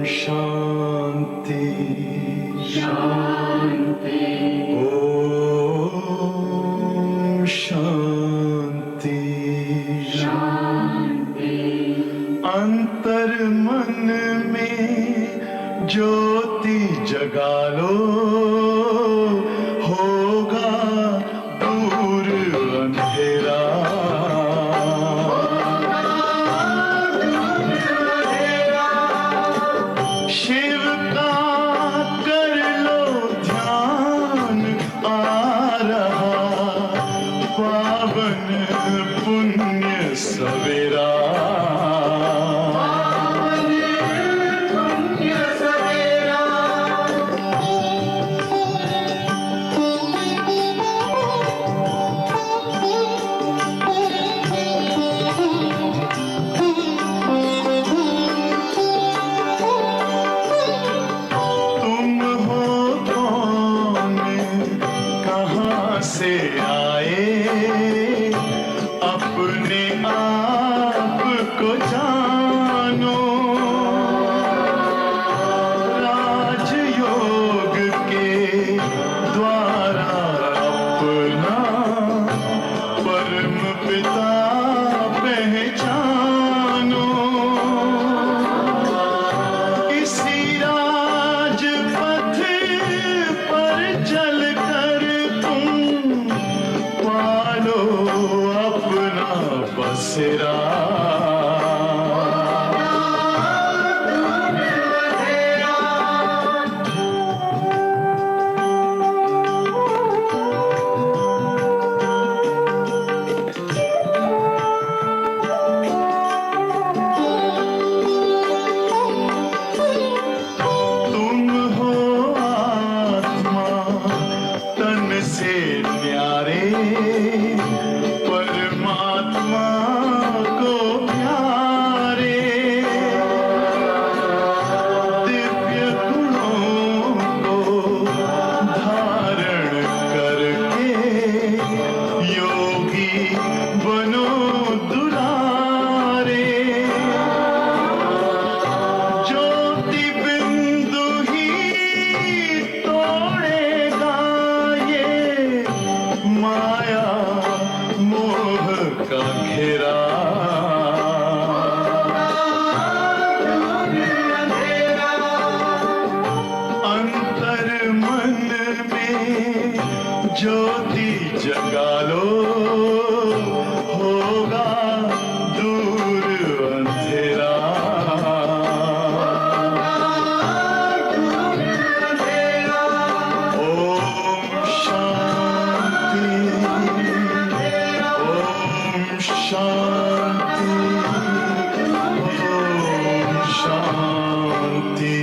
शांति शांति ओम शांति शांति। अंतर मन में ज्योति जगा लो, होगा दूर अंधेरा। शिव का कर लो ध्यान, आ रहा पावन पुण्य सवेरा। से आए अपने आप को जानो, राजयोग के द्वारा अपना परम पिता पहचानो। इसी राजपथ पर चलकर पालो अपना बसेरा। तुम हो आत्मा तन से न्यारे, परमात्मा को प्यारे। दिव्य गुणों को धारण करके योगी बनो दुलारे। ज्योति बिंदु ही तोड़ेगा ये माया मोह का घेरा। अंतर मन में ज्योति जगा लो, होगा दूर अंधेरा। ओम शांति ओम शांति ओम शांति।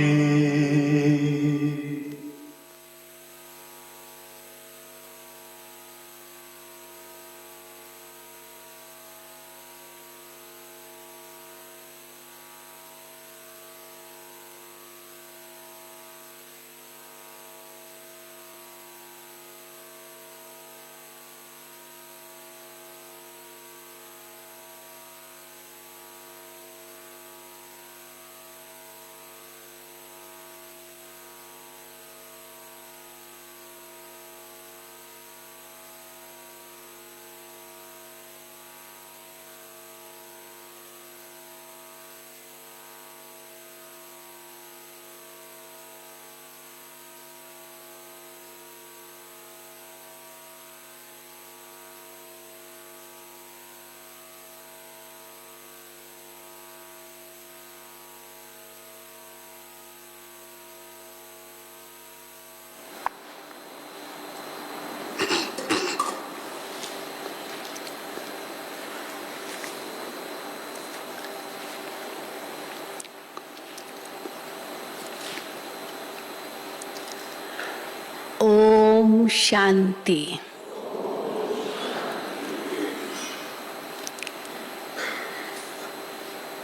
ओम शांति।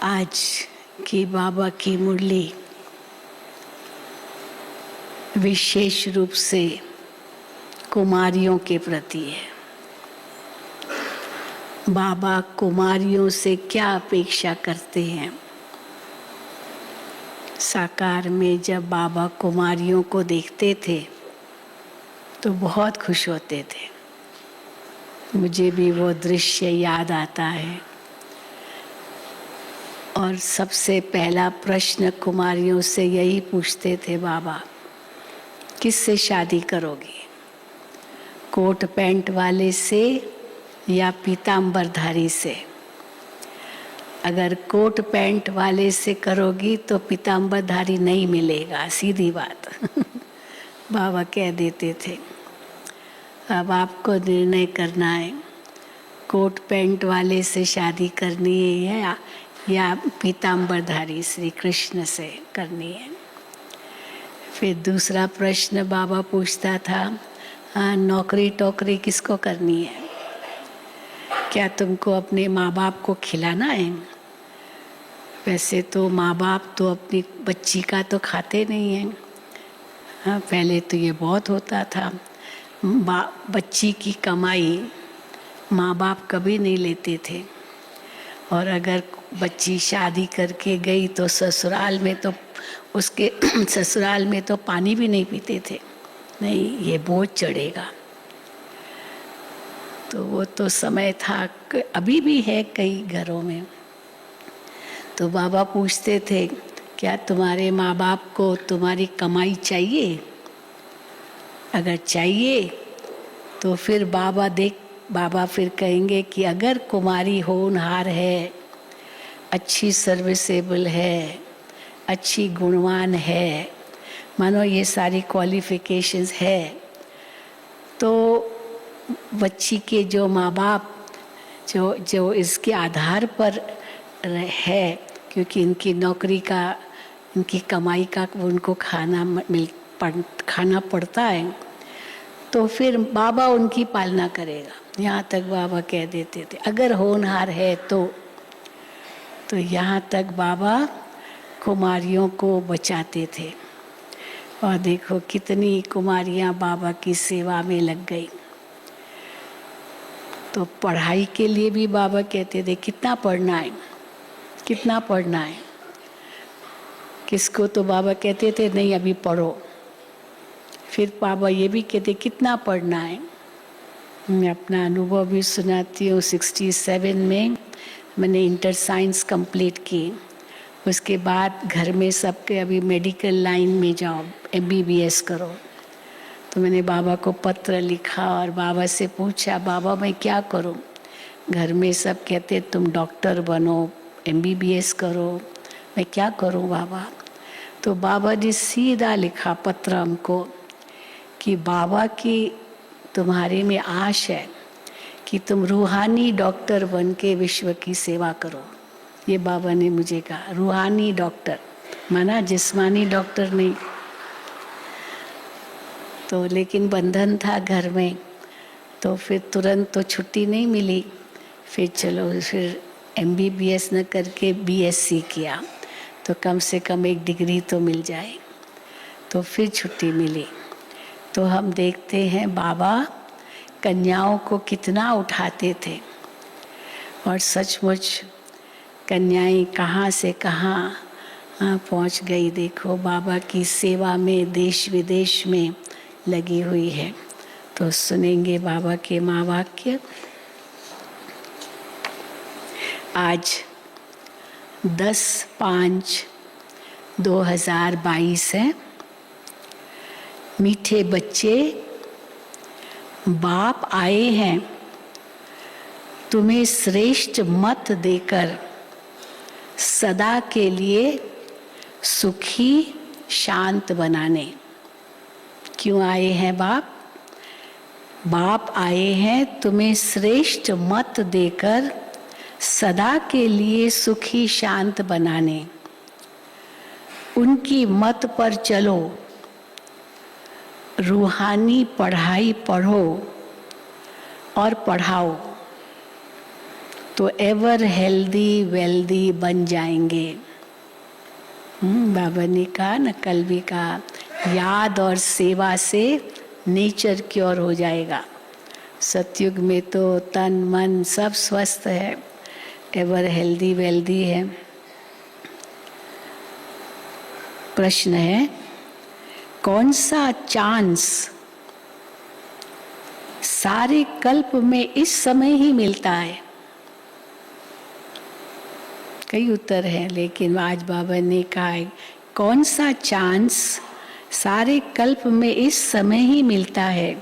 आज की बाबा की मुरली विशेष रूप से कुमारियों के प्रति है। बाबा कुमारियों से क्या अपेक्षा करते हैं? साकार में जब बाबा कुमारियों को देखते थे तो बहुत खुश होते थे। मुझे भी वो दृश्य याद आता है। और सबसे पहला प्रश्न कुमारियों से यही पूछते थे, बाबा किससे शादी करोगी? कोट पैंट वाले से या पीतांबरधारी से? अगर कोट पैंट वाले से करोगी तो पीतांबरधारी नहीं मिलेगा, सीधी बात। बाबा कह देते थे। अब आपको निर्णय करना है, कोट पैंट वाले से शादी करनी है या पीतांबरधारी श्री कृष्ण से करनी है। फिर दूसरा प्रश्न बाबा पूछता था, नौकरी टोकरी किसको करनी है? क्या तुमको अपने माँ बाप को खिलाना है? वैसे तो माँ बाप तो अपनी बच्ची का तो खाते नहीं हैं। हाँ, पहले तो ये बहुत होता था। बच्ची की कमाई माँ बाप कभी नहीं लेते थे। और अगर बच्ची शादी करके गई तो ससुराल में तो उसके ससुराल में तो पानी भी नहीं पीते थे। नहीं, ये बोझ चढ़ेगा। तो वो तो समय था, अभी भी है कई घरों में। तो बाबा पूछते थे, क्या तुम्हारे माँ बाप को तुम्हारी कमाई चाहिए? अगर चाहिए तो फिर बाबा फिर कहेंगे कि अगर कुमारी होनहार है, अच्छी सर्विसेबल है, अच्छी गुणवान है, मानो ये सारी क्वालिफिकेशंस है, तो बच्ची के जो माँ बाप जो इसके आधार पर है, क्योंकि इनकी नौकरी का, इनकी कमाई का उनको खाना पड़ता है, तो फिर बाबा उनकी पालना करेगा। यहाँ तक बाबा कह देते थे। अगर होनहार है तो यहाँ तक बाबा कुमारियों को बचाते थे। और देखो कितनी कुमारियाँ बाबा की सेवा में लग गई। तो पढ़ाई के लिए भी बाबा कहते थे, कितना पढ़ना है, कितना पढ़ना है। किसको तो बाबा कहते थे, नहीं अभी पढ़ो। फिर बाबा ये भी कहते, कितना पढ़ना है। मैं अपना अनुभव भी सुनाती हूँ। 67 में मैंने इंटर साइंस कंप्लीट की। उसके बाद घर में सबके अभी मेडिकल लाइन में जाओ, MBBS करो। तो मैंने बाबा को पत्र लिखा और बाबा से पूछा, बाबा मैं क्या करूं? घर में सब कहते तुम डॉक्टर बनो, MBBS करो, मैं क्या करूं बाबा? तो बाबा ने सीधा लिखा पत्र हमको कि बाबा की तुम्हारे में आश है कि तुम रूहानी डॉक्टर बन के विश्व की सेवा करो। ये बाबा ने मुझे कहा, रूहानी डॉक्टर, माना जिस्मानी डॉक्टर नहीं। तो लेकिन बंधन था घर में, तो फिर तुरंत तो छुट्टी नहीं मिली। फिर फिर MBBS न करके BSc किया, तो कम से कम एक डिग्री तो मिल जाए। तो फिर छुट्टी मिली। तो हम देखते हैं बाबा कन्याओं को कितना उठाते थे। और सचमुच कन्याएं कहाँ से कहाँ पहुँच गई। देखो बाबा की सेवा में देश विदेश में लगी हुई है। तो सुनेंगे बाबा के महावाक्य। आज 10/5/2022 है। मीठे बच्चे, बाप आए हैं तुम्हें श्रेष्ठ मत देकर सदा के लिए सुखी शांत बनाने। क्यों आए हैं बाप? बाप आए हैं तुम्हें श्रेष्ठ मत देकर सदा के लिए सुखी शांत बनाने। उनकी मत पर चलो, रूहानी पढ़ाई पढ़ो और पढ़ाओ तो एवर हेल्दी वेल्दी बन जाएंगे। बाबा ने कहा न, कल भी कहा, याद और सेवा से नेचर क्योर हो जाएगा। सतयुग में तो तन मन सब स्वस्थ है, एवर हेल्दी वेल्दी है। प्रश्न है, कौन सा चांस सारे कल्प में इस समय ही मिलता है? कई उत्तर हैं, लेकिन आज बाबा ने कहा है, कौन सा चांस सारे कल्प में इस समय ही मिलता है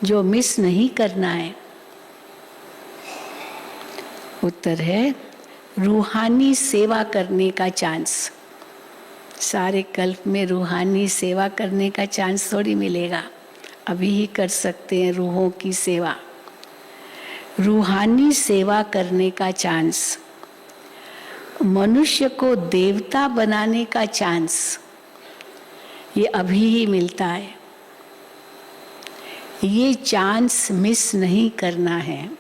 जो मिस नहीं करना है? उत्तर है, रूहानी सेवा करने का चांस। सारे कल्प में रूहानी सेवा करने का चांस थोड़ी मिलेगा, अभी ही कर सकते हैं रूहों की सेवा। रूहानी सेवा करने का चांस, मनुष्य को देवता बनाने का चांस, ये अभी ही मिलता है। ये चांस मिस नहीं करना है।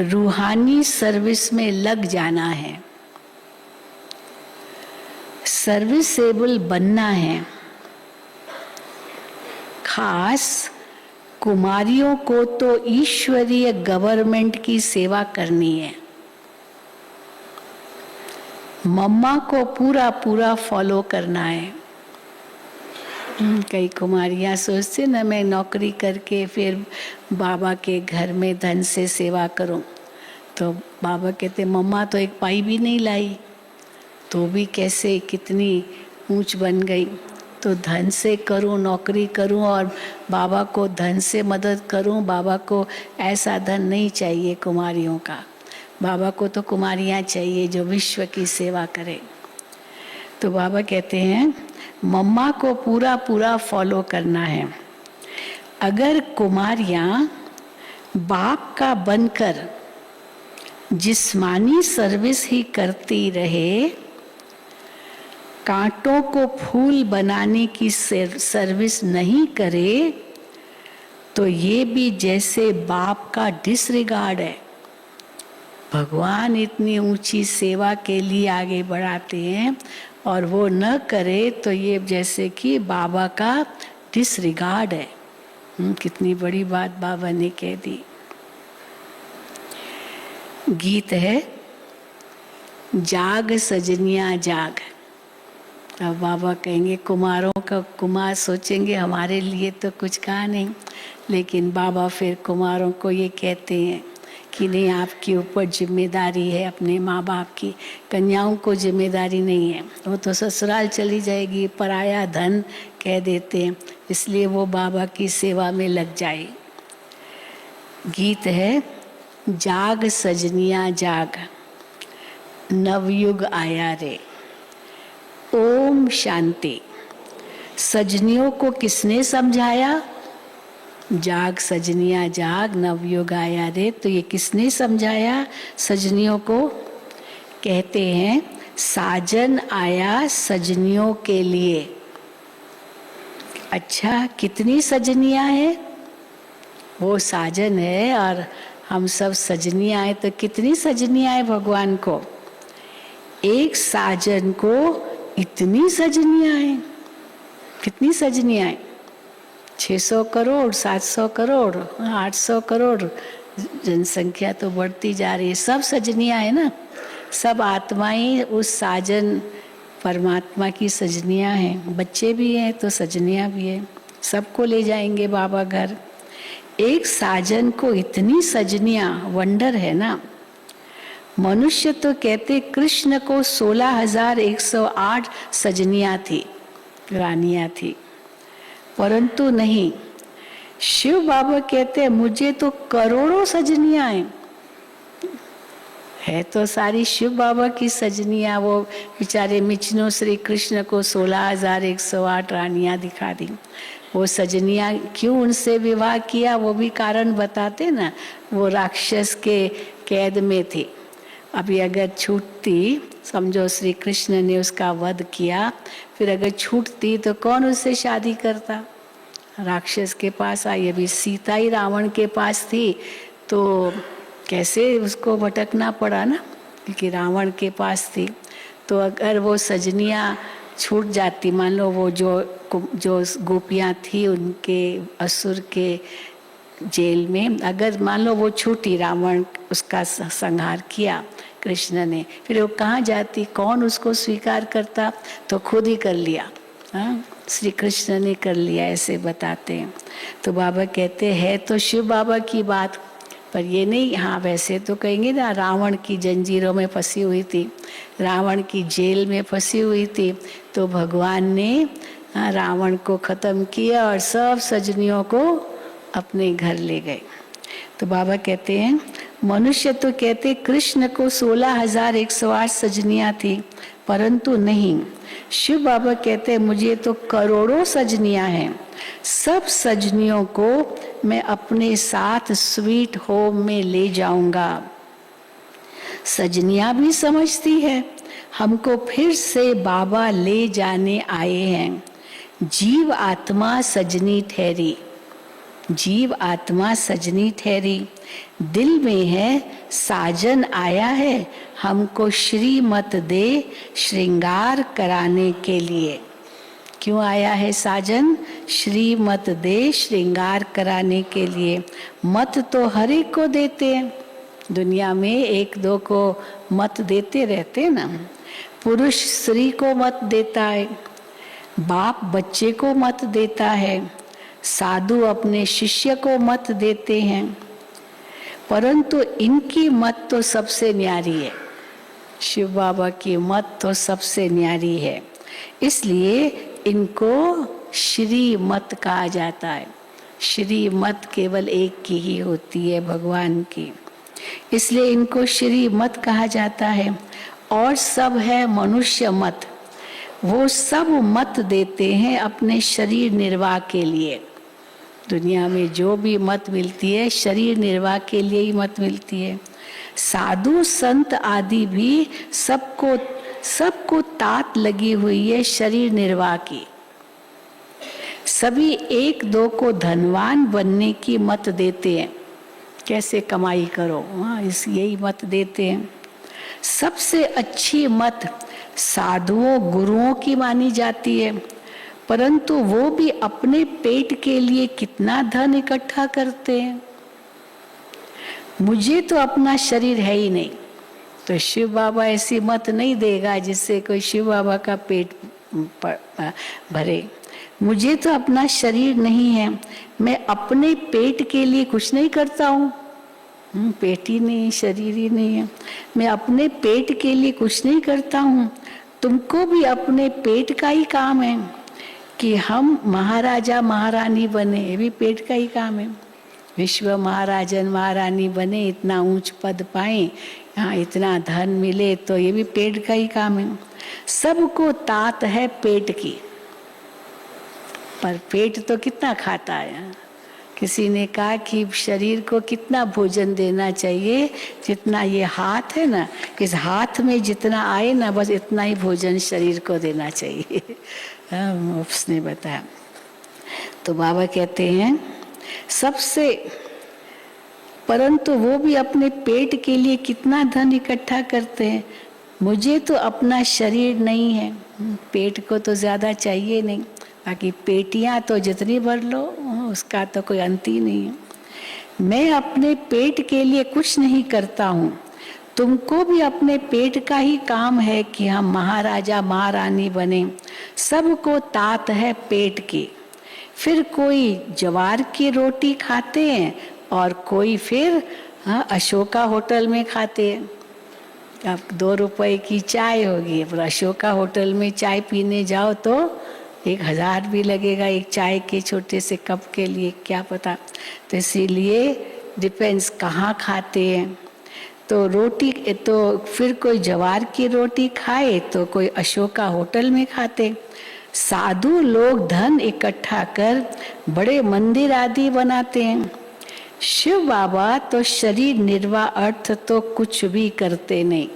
रूहानी सर्विस में लग जाना है, सर्विसेबल बनना है। खास कुमारियों को तो ईश्वरीय गवर्नमेंट की सेवा करनी है। मम्मा को पूरा पूरा फॉलो करना है। कई कुमारियां सोचते ना, मैं नौकरी करके फिर बाबा के घर में धन से सेवा करूं। तो बाबा कहते, मम्मा तो एक पाई भी नहीं लाई, तो भी कैसे कितनी ऊंच बन गई। तो धन से करूं, नौकरी करूं और बाबा को धन से मदद करूं। बाबा को ऐसा धन नहीं चाहिए कुमारियों का। बाबा को तो कुमारियां चाहिए जो विश्व की सेवा करे। तो बाबा कहते हैं, मम्मा को पूरा पूरा फॉलो करना है। अगर कुमारियां बाप का बनकर जिस्मानी सर्विस ही करती रहे, कांटों को फूल बनाने की सर्विस नहीं करे, तो ये भी जैसे बाप का डिसरिगार्ड है। भगवान इतनी ऊंची सेवा के लिए आगे बढ़ाते हैं और वो न करे तो ये जैसे कि बाबा का डिसरिगार्ड है। कितनी बड़ी बात बाबा ने कह दी। गीत है, जाग सजनिया जाग। अब बाबा कहेंगे कुमारों का, कुमार सोचेंगे हमारे लिए तो कुछ कहा नहीं, लेकिन बाबा फिर कुमारों को ये कहते हैं कि नहीं, आपके ऊपर जिम्मेदारी है अपने माँ बाप की। कन्याओं को जिम्मेदारी नहीं है, वो तो ससुराल चली जाएगी, पराया धन कह देते हैं, इसलिए वो बाबा की सेवा में लग जाए। गीत है, जाग सजनिया जाग, नवयुग आया रे। ओम शांति। सजनियों को किसने समझाया? जाग सजनिया जाग, नवयुग आया रे। तो ये किसने समझाया सजनियों को? कहते हैं, साजन आया सजनियों के लिए। अच्छा, कितनी सजनियां हैं? वो साजन है और हम सब सजनियां हैं। तो कितनी सजनियां हैं भगवान को? एक साजन को इतनी सजनियां हैं। कितनी सजनियां हैं? 600 करोड़, 700 करोड़, 800 करोड़ जनसंख्या तो बढ़ती जा रही है। सब सजनियां है ना, सब आत्माएं उस साजन परमात्मा की सजनियां हैं। बच्चे भी हैं तो सजनियां भी हैं। सबको ले जाएंगे बाबा घर। एक साजन को इतनी सजनियां, वंडर है ना। मनुष्य तो कहते कृष्ण को 16,108 सजनियां थी, रानियां थी, परंतु नहीं, शिव बाबा कहते मुझे तो करोड़ों सजनियां हैं। है तो सारी शिव बाबा की सजनियां। वो बेचारे मिचनो श्री कृष्ण को 16,108 रानियां दिखा दी। वो सजनियां क्यों उनसे विवाह किया वो भी कारण बताते ना। वो राक्षस के कैद में थे अभी अगर छूटती, समझो श्री कृष्ण ने उसका वध किया, फिर अगर छूटती तो कौन उससे शादी करता? राक्षस के पास आई, अभी सीता ही रावण के पास थी तो कैसे उसको भटकना पड़ा ना, क्योंकि रावण के पास थी। तो अगर वो सजनियाँ छूट जाती, मान लो वो जो गोपियाँ थी उनके असुर के जेल में, अगर मान लो वो छूटी, रावण उसका संहार किया कृष्ण ने, फिर वो कहाँ जाती? कौन उसको स्वीकार करता? तो खुद ही कर लिया, हाँ, श्री कृष्ण ने कर लिया, ऐसे बताते हैं। तो बाबा कहते हैं तो शिव बाबा की बात, पर ये नहीं, हाँ वैसे तो कहेंगे ना, रावण की जंजीरों में फंसी हुई थी, रावण की जेल में फंसी हुई थी, तो भगवान ने रावण को खत्म किया और सब सजनियों को अपने घर ले गए। तो बाबा कहते हैं मनुष्य तो कहते कृष्ण को 16,108 सजनियां थी, परंतु नहीं, शिव बाबा कहते हैं मुझे तो करोड़ों सजनियां हैं। सब सजनियों को मैं अपने साथ स्वीट होम में ले जाऊंगा। सजनियां भी समझती है हमको फिर से बाबा ले जाने आए हैं। जीव आत्मा सजनी ठहरी, जीव आत्मा सजनी ठहरी, दिल में है साजन आया है, हमको श्रीमत दे श्रृंगार कराने के लिए। क्यों आया है साजन? श्रीमत दे श्रृंगार कराने के लिए। मत तो हर एक को देते हैं, दुनिया में एक दो को मत देते रहते ना। पुरुष स्त्री को मत देता है, बाप बच्चे को मत देता है, साधु अपने शिष्य को मत देते हैं, परंतु इनकी मत तो सबसे न्यारी है। शिव बाबा की मत तो सबसे न्यारी है, इसलिए इनको श्री मत कहा जाता है। श्री मत केवल एक की ही होती है, भगवान की, इसलिए इनको श्री मत कहा जाता है। और सब है मनुष्य मत, वो सब मत देते हैं अपने शरीर निर्वाह के लिए। दुनिया में जो भी मत मिलती है शरीर निर्वाह के लिए ही मत मिलती है। साधु संत आदि भी सबको तात लगी हुई है शरीर निर्वाह की। सभी एक दो को धनवान बनने की मत देते हैं, कैसे कमाई करो, हाँ इस यही मत देते हैं। सबसे अच्छी मत साधुओं गुरुओं की मानी जाती है, परंतु वो भी अपने पेट के लिए कितना धन इकट्ठा करते हैं। मुझे तो अपना शरीर है ही नहीं, तो शिव बाबा ऐसी मत नहीं देगा जिससे कोई शिव बाबा का पेट भरे। मुझे तो अपना शरीर नहीं है, मैं अपने पेट के लिए कुछ नहीं करता हूँ। पेट ही नहीं, शरीर ही नहीं है, मैं अपने पेट के लिए कुछ नहीं करता हूँ। तुमको भी अपने पेट का ही काम है कि हम महाराजा महारानी बने, ये भी पेट का ही काम है। विश्व महाराजन महारानी बने, इतना ऊंच पद पाए, यहाँ इतना धन मिले, तो ये भी पेट का ही काम है। सबको तात है पेट की, पर पेट तो कितना खाता है। किसी ने कहा कि शरीर को कितना भोजन देना चाहिए, जितना ये हाथ है ना, इस हाथ में जितना आए ना बस इतना ही भोजन शरीर को देना चाहिए। उसने बताया। तो बाबा कहते हैं सबसे, परंतु वो भी अपने पेट के लिए कितना धन इकट्ठा करते हैं। मुझे तो अपना शरीर नहीं है, पेट को तो ज्यादा चाहिए नहीं, बाकी पेटियां तो जितनी भर लो उसका तो कोई अंत ही नहीं है। मैं अपने पेट के लिए कुछ नहीं करता हूँ, तुमको भी अपने पेट का ही काम है कि हम महाराजा महारानी बने। सबको तात है पेट की। फिर कोई ज्वार की रोटी खाते हैं और कोई फिर अशोका होटल में खाते हैं। अब 2 रुपए की चाय होगी, पर अशोका होटल में चाय पीने जाओ तो 1000 भी लगेगा एक चाय के छोटे से कप के लिए, क्या पता। तो इसीलिए डिपेंड्स कहाँ खाते हैं। तो रोटी तो फिर कोई ज्वार की रोटी खाए तो कोई अशोका होटल में खाते। साधु लोग धन इकट्ठा कर बड़े मंदिर आदि बनाते हैं। शिव बाबा तो शरीर निर्वाह अर्थ तो कुछ भी करते नहीं,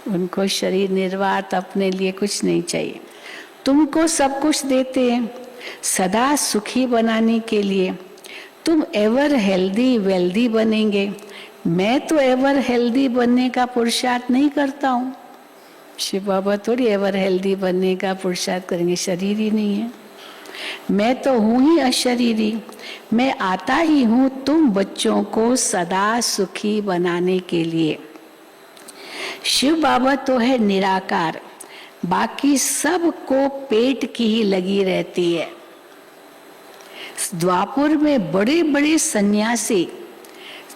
उनको शरीर निर्वाह अपने लिए कुछ नहीं चाहिए। तुमको सब कुछ देते हैं सदा सुखी बनाने के लिए। तुम एवर हेल्दी वेल्दी बनेंगे। मैं तो एवर हेल्दी बनने का पुरुषार्थ नहीं करता हूँ। शिव बाबा थोड़ी एवर हेल्दी बनने का पुरुषार्थ करेंगे, शरीर ही नहीं है। मैं तो हूँ ही अशरीरी। मैं आता ही हूँ तुम बच्चों को सदा सुखी बनाने के लिए। शिव बाबा तो है निराकार, बाकी सबको पेट की ही लगी रहती है। द्वापुर में बड़े बड़े सन्यासी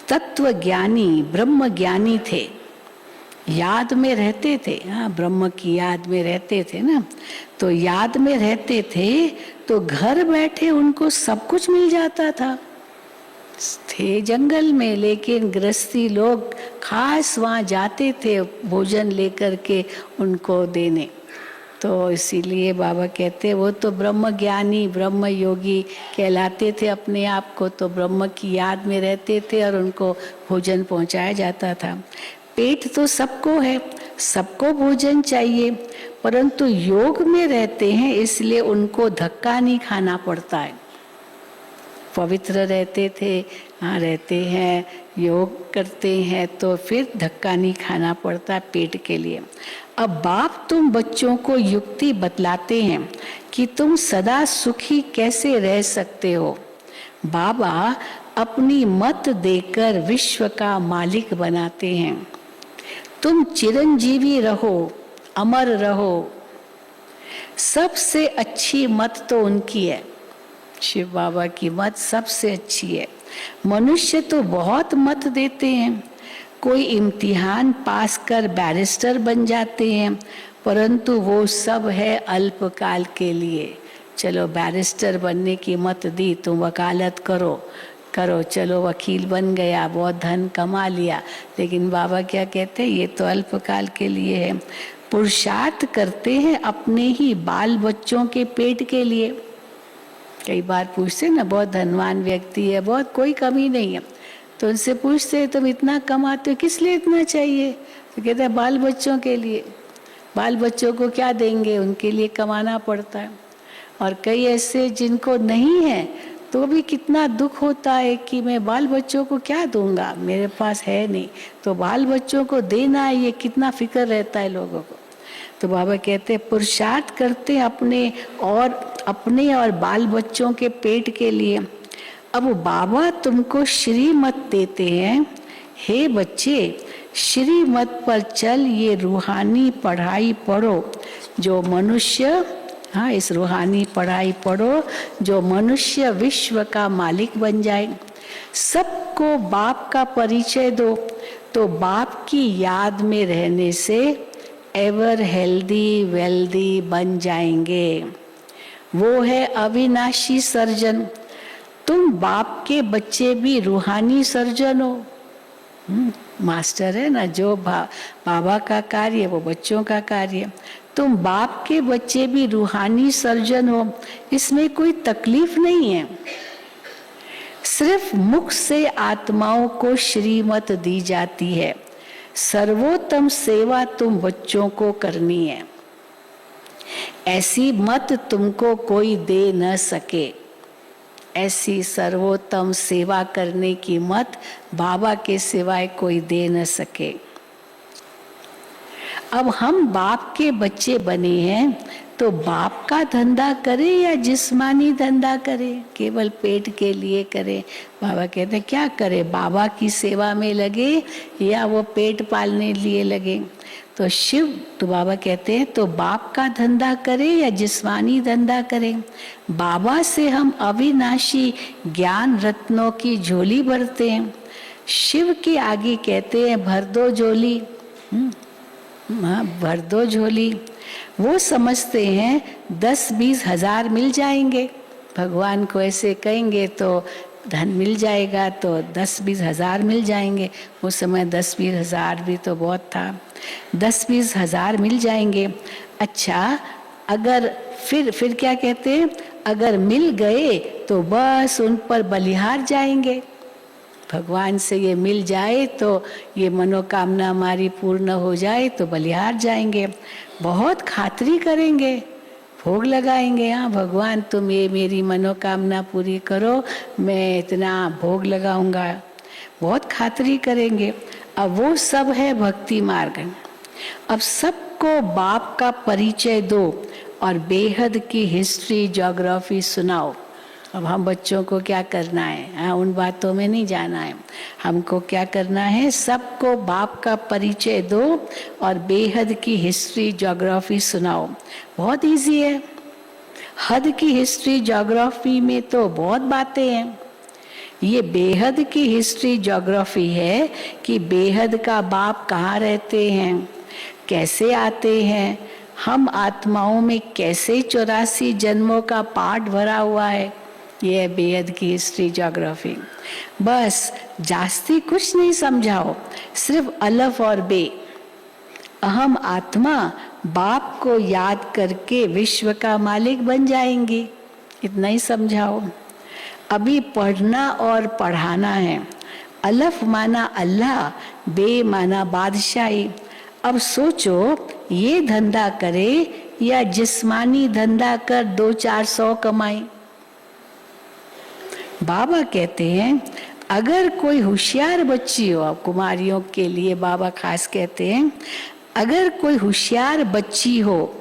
तत्व ज्ञानी ब्रह्म ज्ञानी थे, याद में रहते थे। हाँ, ब्रह्म की याद में रहते थे ना, तो याद में रहते थे तो घर बैठे उनको सब कुछ मिल जाता था। थे जंगल में, लेकिन गृहस्थी लोग खास वहाँ जाते थे भोजन लेकर के उनको देने। तो इसीलिए बाबा कहते वो तो ब्रह्म ज्ञानी ब्रह्म योगी कहलाते थे अपने आप को, तो ब्रह्म की याद में रहते थे और उनको भोजन पहुंचाया जाता था। पेट तो सबको है, सबको भोजन चाहिए, परंतु योग में रहते हैं इसलिए उनको धक्का नहीं खाना पड़ता है। पवित्र रहते थे, हाँ रहते हैं, योग करते हैं तो फिर धक्का नहीं खाना पड़ता पेट के लिए। अब बाप तुम बच्चों को युक्ति बतलाते हैं कि तुम सदा सुखी कैसे रह सकते हो। बाबा अपनी मत देकर विश्व का मालिक बनाते हैं। तुम चिरंजीवी रहो, अमर रहो। सबसे अच्छी मत तो उनकी है, शिव बाबा की मत सबसे अच्छी है। मनुष्य तो बहुत मत देते हैं, कोई इम्तिहान पास कर बैरिस्टर बन जाते हैं, परंतु वो सब है अल्पकाल के लिए। चलो बैरिस्टर बनने की मत दी, तुम वकालत करो, चलो वकील बन गया, बहुत धन कमा लिया, लेकिन बाबा क्या कहते हैं, ये तो अल्पकाल के लिए है। पुरुषार्थ करते हैं अपने ही बाल बच्चों के पेट के लिए। कई बार पूछते ना, बहुत धनवान व्यक्ति है, बहुत कोई कमी नहीं है, तो उनसे पूछते तुम इतना कमाते हो किस लिए इतना चाहिए, तो कहते हैं बाल बच्चों के लिए। बाल बच्चों को क्या देंगे, उनके लिए कमाना पड़ता है। और कई ऐसे जिनको नहीं है तो भी कितना दुख होता है कि मैं बाल बच्चों को क्या दूंगा, मेरे पास है नहीं, तो बाल बच्चों को देना, ये कितना फिक्र रहता है लोगों को। तो बाबा कहते हैं पुरुषार्थ करते अपने और बाल बच्चों के पेट के लिए। अब बाबा तुमको श्रीमत देते हैं, हे बच्चे श्रीमत पर चल, ये रूहानी पढ़ाई पढ़ो जो मनुष्य, हाँ इस रूहानी पढ़ाई पढ़ो जो मनुष्य विश्व का मालिक बन जाए। सबको बाप का परिचय दो, तो बाप की याद में रहने से एवर हेल्दी वेल्दी बन जाएंगे। वो है अविनाशी सर्जन। तुम बाप के बच्चे भी रूहानी सर्जन हो। मास्टर है ना, जो बाबा का कार्य वो बच्चों का कार्य। तुम बाप के बच्चे भी रूहानी सर्जन हो, इसमें कोई तकलीफ नहीं है। सिर्फ मुख से आत्माओं को श्रीमत दी जाती है। सर्वोत्तम सेवा तुम बच्चों को करनी है। ऐसी मत तुमको कोई दे न सके। ऐसी सर्वोत्तम सेवा करने की मत बाबा के सिवाय कोई दे न सके। अब हम बाप के बच्चे बने हैं तो बाप का धंधा करे या जिस्मानी धंधा करे, केवल पेट के लिए करे। बाबा कहते हैं क्या करे, बाबा की सेवा में लगे या वो पेट पालने लिए लगे। तो शिव तो बाबा कहते हैं तो बाप का धंधा करे या जिस्मानी धंधा करे। बाबा से हम अविनाशी ज्ञान रत्नों की झोली भरते हैं। शिव के आगे कहते हैं भर दो झोली, हाँ भर दो झोली। वो समझते हैं 10-20 हजार मिल जाएंगे, भगवान को ऐसे कहेंगे तो धन मिल जाएगा, तो 10-20 हजार मिल जाएंगे। उस समय 10-20 हजार भी तो बहुत था, 10-20 हजार मिल जाएंगे। अच्छा अगर फिर क्या कहते हैं, अगर मिल गए तो बस उन पर बलिहार जाएंगे। भगवान से ये मिल जाए तो ये मनोकामना हमारी पूर्ण हो जाए तो बलिहार जाएंगे, बहुत खातिरी करेंगे, भोग लगाएंगे। हाँ भगवान तुम ये मेरी मनोकामना पूरी करो, मैं इतना भोग लगाऊंगा, बहुत खातिरी करेंगे। अब वो सब है भक्ति मार्ग। अब सबको बाप का परिचय दो और बेहद की हिस्ट्री ज्योग्राफी सुनाओ। अब हम बच्चों को क्या करना है, हाँ उन बातों में नहीं जाना है। हमको क्या करना है, सबको बाप का परिचय दो और बेहद की हिस्ट्री ज्योग्राफी सुनाओ। बहुत इजी है। हद की हिस्ट्री ज्योग्राफी में तो बहुत बातें हैं। ये बेहद की हिस्ट्री ज्योग्राफी है कि बेहद का बाप कहाँ रहते हैं, कैसे आते हैं, हम आत्माओं में कैसे 84 जन्मों का पाठ भरा हुआ है। ये है बेहद की हिस्ट्री ज्योग्राफी। बस जास्ती कुछ नहीं समझाओ, सिर्फ अलफ और बे। अहम आत्मा बाप को याद करके विश्व का मालिक बन जाएंगी, इतना ही समझाओ। अभी पढ़ना और पढ़ाना है। अलफ माना अल्लाह, बे माना बादशाही। अब सोचो ये धंधा करे या जिस्मानी धंधा कर 200-400 कमाई। बाबा कहते हैं अगर कोई होशियार बच्ची हो, अब कुमारियों के लिए बाबा खास कहते हैं, अगर कोई होशियार बच्ची हो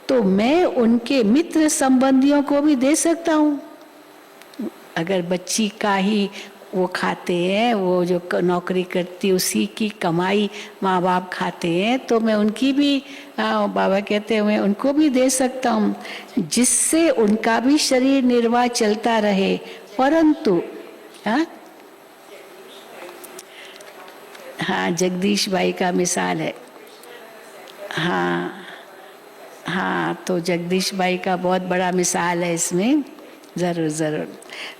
तो मैं उनके मित्र संबंधियों को भी दे सकता हूँ। अगर बच्ची का ही वो खाते हैं, वो जो नौकरी करती उसी की कमाई माँ बाप खाते हैं, तो मैं उनकी भी बाबा कहते हैं मैं उनको भी दे सकता हूँ, जिससे उनका भी शरीर निर्वाह चलता रहे। परंतु हाँ जगदीश भाई का मिसाल है। हाँ तो जगदीश भाई का बहुत बड़ा मिसाल है इसमें, जरूर जरूर।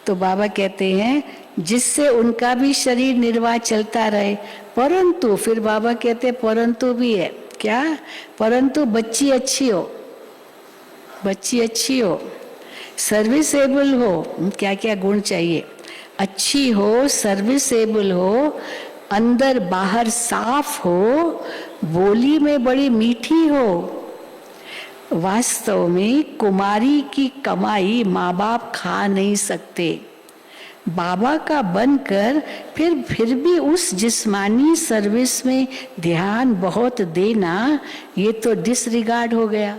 तो बाबा कहते हैं जिससे उनका भी शरीर निर्वाह चलता रहे। परंतु फिर बाबा कहते हैं परंतु भी है, क्या? परंतु बच्ची अच्छी हो, बच्ची अच्छी हो, सर्विसेबल हो। क्या क्या गुण चाहिए? अच्छी हो, सर्विसेबल हो, अंदर बाहर साफ हो, बोली में बड़ी मीठी हो। वास्तव में कुमारी की कमाई माँ बाप खा नहीं सकते। बाबा का बनकर फिर भी उस जिस्मानी सर्विस में ध्यान बहुत देना, ये तो डिसरिगार्ड हो गया,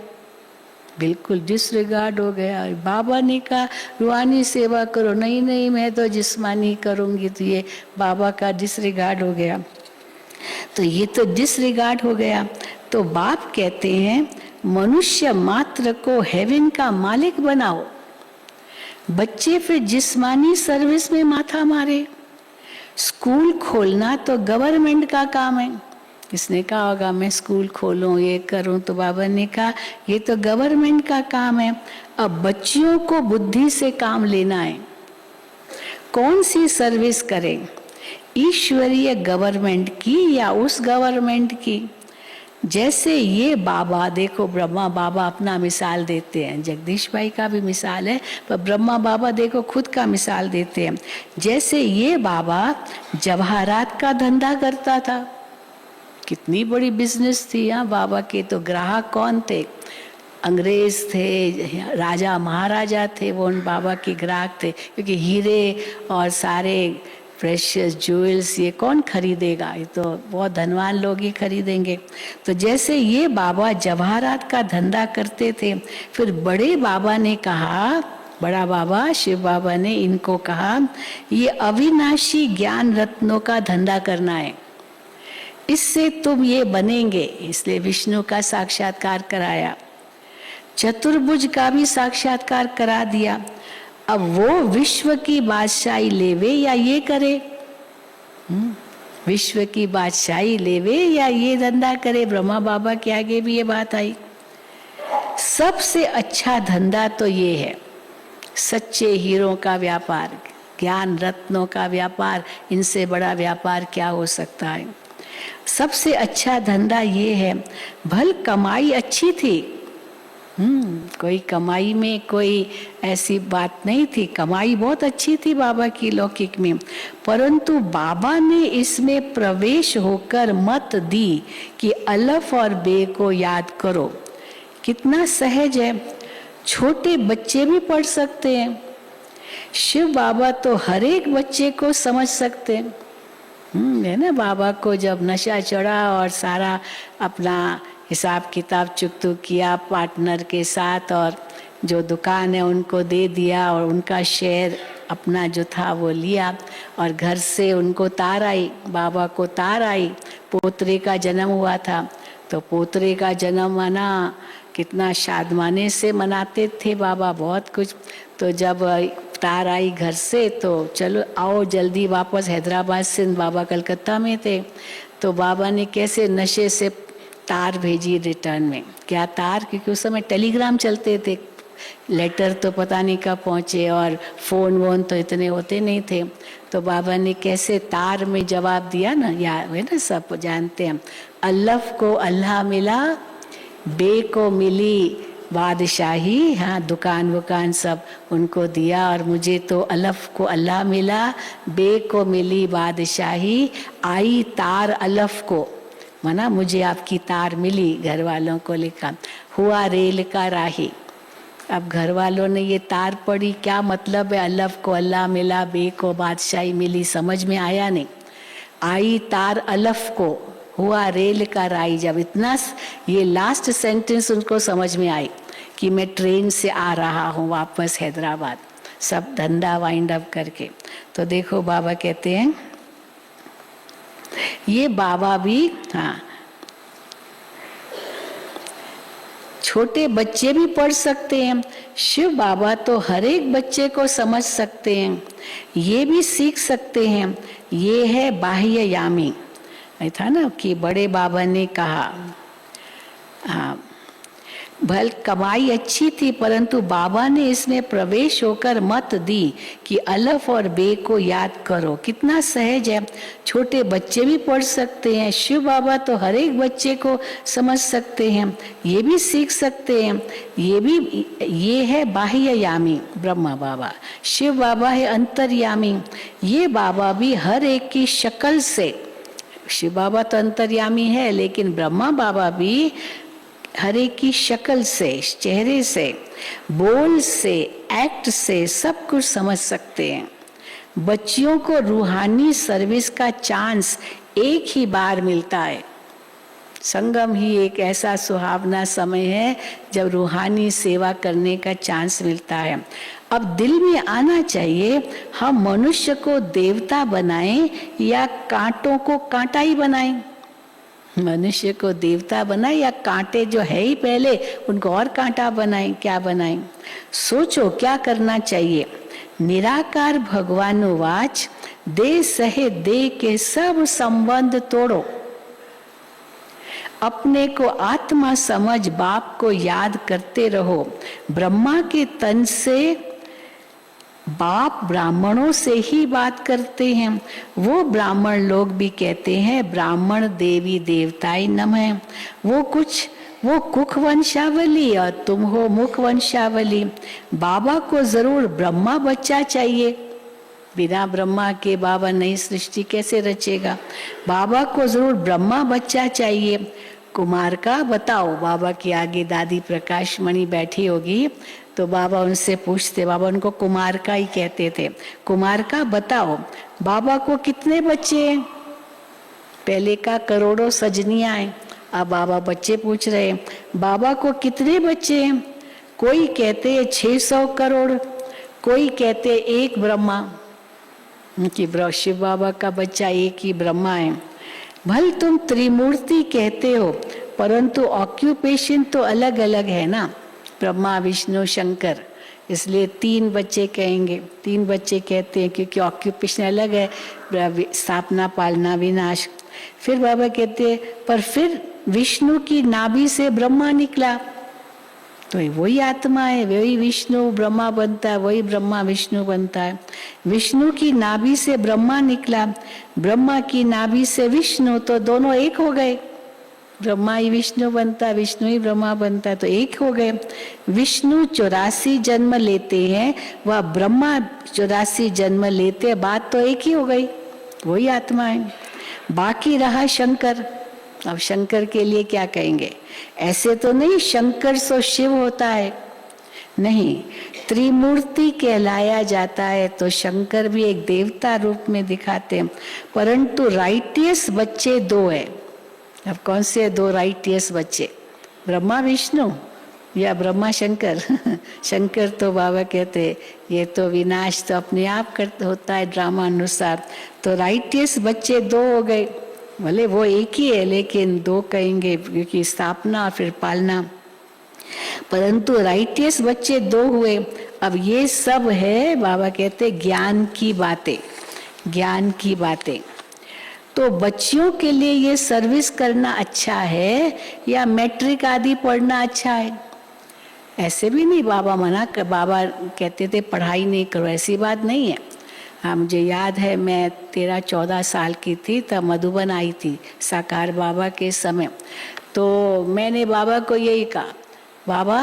बिल्कुल डिसरिगार्ड हो गया। बाबा ने कहा रूहानी सेवा करो, नहीं नहीं मैं तो जिस्मानी करूंगी, तो ये बाबा का डिसरिगार्ड हो गया। तो ये तो डिसरिगार्ड हो गया। तो बाप कहते हैं मनुष्य मात्र को हेवन का मालिक बनाओ। बच्चे फिर जिस्मानी सर्विस में माथा मारे। स्कूल खोलना तो गवर्नमेंट का काम है। किसने कहा होगा मैं स्कूल खोलूं, ये करूं? तो बाबा ने कहा ये तो गवर्नमेंट का काम है। अब बच्चियों को बुद्धि से काम लेना है। कौन सी सर्विस करें, ईश्वरीय गवर्नमेंट की या उस गवर्नमेंट की? जैसे ये बाबा, देखो ब्रह्मा बाबा अपना मिसाल देते हैं, जगदीश भाई का भी मिसाल है, पर ब्रह्मा बाबा देखो खुद का मिसाल देते हैं। जैसे ये बाबा जवाहरात का धंधा करता था, कितनी बड़ी बिजनेस थी। यहाँ बाबा के तो ग्राहक कौन थे? अंग्रेज थे, राजा महाराजा थे, वो उन बाबा के ग्राहक थे, क्योंकि हीरे और सारे प्रेशियस ज्वेल्स ये कौन खरीदेगा, ये तो बहुत धनवान लोग ही खरीदेंगे। तो जैसे ये बाबा जवाहरात का धंधा करते थे, फिर बड़े बाबा ने कहा, बड़ा बाबा शिव बाबा ने इनको कहा ये अविनाशी ज्ञान रत्नों का धंधा करना है, इससे तुम ये बनेंगे। इसलिए विष्णु का साक्षात्कार कराया, चतुर्भुज का भी साक्षात्कार करा दिया। अब वो विश्व की बादशाही लेवे या ये करे? विश्व की बादशाही लेवे या ये धंधा करे? ब्रह्मा बाबा के आगे भी ये बात आई। सबसे अच्छा धंधा तो ये है, सच्चे हीरों का व्यापार, ज्ञान रत्नों का व्यापार। इनसे बड़ा व्यापार क्या हो सकता है? सबसे अच्छा धंधा ये है। भल कमाई अच्छी थी, कोई कमाई में कोई ऐसी बात नहीं थी, कमाई बहुत अच्छी थी बाबा की लौकिक में, परंतु बाबा ने इसमें प्रवेश होकर मत दी कि अलफ और बे को याद करो। कितना सहज है, छोटे बच्चे भी पढ़ सकते हैं। शिव बाबा तो हर एक बच्चे को समझ सकते हैं। है ना, बाबा को जब नशा चढ़ा और सारा अपना हिसाब किताब चुकतू किया पार्टनर के साथ, और जो दुकान है उनको दे दिया और उनका शेयर अपना जो था वो लिया, और घर से उनको तार आई, बाबा को तार आई। पोतरे का जन्म हुआ था, तो पोतरे का जन्म मना कितना शादमाने से मनाते थे बाबा, बहुत कुछ। तो जब तार आई घर से, तो चलो आओ जल्दी वापस हैदराबाद से, बाबा कलकत्ता में थे। तो बाबा ने कैसे नशे से तार भेजी रिटर्न में। क्या तार, क्योंकि उस समय टेलीग्राम चलते थे, लेटर तो पता नहीं कब पहुँचे, और फ़ोन वोन तो इतने होते नहीं थे। तो बाबा ने कैसे तार में जवाब दिया ना, या है ना, सब जानते हैं। अल्लाह को अल्लाह मिला, बे को मिली बादशाही। हाँ, दुकान वुकान सब उनको दिया, और मुझे तो अलफ को अल्लाह मिला, बे को मिली बादशाही। आई तार अलफ को, माना मुझे आपकी तार मिली, घर वालों को लिखा। हुआ रेल का राही। अब घर वालों ने ये तार पढ़ी, क्या मतलब है, अलफ को अल्लाह मिला, बे को बादशाही मिली, समझ में आया नहीं। आई तार अलफ को, हुआ रेल का राही। जब इतना ये लास्ट सेंटेंस उनको समझ में आई कि मैं ट्रेन से आ रहा हूँ वापस हैदराबाद, सब धंधा वाइंड अप करके। तो देखो बाबा कहते हैं, ये बाबा भी, हाँ, छोटे बच्चे भी पढ़ सकते हैं। शिव बाबा तो हर एक बच्चे को समझ सकते हैं, ये भी सीख सकते हैं। ये है बाह्य यामी। था ना कि बड़े बाबा ने कहा, हाँ, भल कमाई अच्छी थी, परंतु बाबा ने इसमें प्रवेश होकर मत दी कि अलफ और बे को याद करो। कितना सहज है, छोटे बच्चे भी पढ़ सकते हैं। शिव बाबा तो हर एक बच्चे को समझ सकते हैं, ये भी सीख सकते हैं। ये है बाह्य यामी ब्रह्मा बाबा। शिव बाबा है अंतर्यामी। ये बाबा भी हर एक की शक्ल से, शिव बाबा तो अंतर्यामी है, लेकिन ब्रह्मा बाबा भी हर एक की शक्ल से, चेहरे से, बोल से, एक्ट से सब कुछ समझ सकते हैं। बच्चियों को रूहानी सर्विस का चांस एक ही बार मिलता है। संगम ही एक ऐसा सुहावना समय है जब रूहानी सेवा करने का चांस मिलता है। अब दिल में आना चाहिए, हम मनुष्य को देवता बनाएं या कांटों को कांटा ही बनाएं। मनुष्य को देवता बनाए या कांटे जो है ही पहले उनको और कांटा बनाएं, क्या बनाएं? सोचो क्या करना चाहिए। निराकार भगवानुवाच, दे सहे दे के सब संबंध तोड़ो। अपने को आत्मा समझ बाप को याद करते रहो। ब्रह्मा के तन से बाप ब्राह्मणों से ही बात करते हैं। वो ब्राह्मण लोग भी कहते हैं ब्राह्मण देवी देवताय नमः। वो कुख वंशावली और तुम हो मुख वंशावली। बाबा को जरूर ब्रह्मा बच्चा चाहिए, बिना ब्रह्मा के बाबा नई सृष्टि कैसे रचेगा। बाबा को जरूर ब्रह्मा बच्चा चाहिए। कुमार का बताओ। बाबा की आगे दादी प्रकाश मणि बैठी होगी, तो बाबा उनसे पूछते, बाबा उनको कुमार का ही कहते थे। कुमार का बताओ, बाबा को कितने बच्चे हैं? पहले का करोड़ों सजनियां हैं, अब बाबा बच्चे पूछ रहे हैं, बाबा को कितने बच्चे हैं? कोई कहते हैं 600 करोड़, कोई कहते एक ब्रह्मा, कि शिव बाबा का बच्चा एक ही ब्रह्मा है। भल तुम त्रिमूर्ति कहते हो, परंतु ऑक्यूपेशन तो अलग अलग है ना, ब्रह्मा विष्णु शंकर, इसलिए 3 बच्चे कहेंगे। 3 बच्चे कहते हैं क्योंकि ऑक्यूपेशन अलग है, स्थापना पालना विनाश। फिर बाबा कहते हैं पर फिर विष्णु की नाभि से ब्रह्मा निकला, तो वही आत्मा है, वही विष्णु ब्रह्मा बनता है, वही ब्रह्मा विष्णु बनता है। विष्णु की नाभि से ब्रह्मा निकला, ब्रह्मा की नाभि से विष्णु, तो दोनों एक हो गए। ब्रह्मा ही विष्णु बनता, विष्णु ही ब्रह्मा बनता, तो एक हो गए। विष्णु 84 जन्म लेते हैं, वह ब्रह्मा 84 जन्म लेते हैं, बात तो एक ही हो गई, वही आत्मा है। बाकी रहा शंकर। अब शंकर के लिए क्या कहेंगे? ऐसे तो नहीं शंकर सो शिव होता है, नहीं, त्रिमूर्ति कहलाया जाता है, तो शंकर भी एक देवता रूप में दिखाते हैं। परंतु राइटियस बच्चे दो है। अब कौन से दो राइटियस बच्चे? ब्रह्मा विष्णु या ब्रह्मा शंकर? शंकर तो बाबा कहते ये तो विनाश तो अपने आप कर होता है ड्रामा अनुसार। तो राइटियस बच्चे दो हो गए, भले वो एक ही है लेकिन दो कहेंगे क्योंकि स्थापना और फिर पालना। परंतु राइटियस बच्चे दो हुए। अब ये सब है बाबा कहते ज्ञान की बातें, ज्ञान की बातें। तो बच्चियों के लिए ये सर्विस करना अच्छा है या मैट्रिक आदि पढ़ना अच्छा है? ऐसे भी नहीं बाबा मना कर, बाबा कहते थे पढ़ाई नहीं करो, ऐसी बात नहीं है। हाँ, मुझे याद है मैं 13-14 साल की थी तब मधुबन आई थी साकार बाबा के समय। तो मैंने बाबा को यही कहा, बाबा,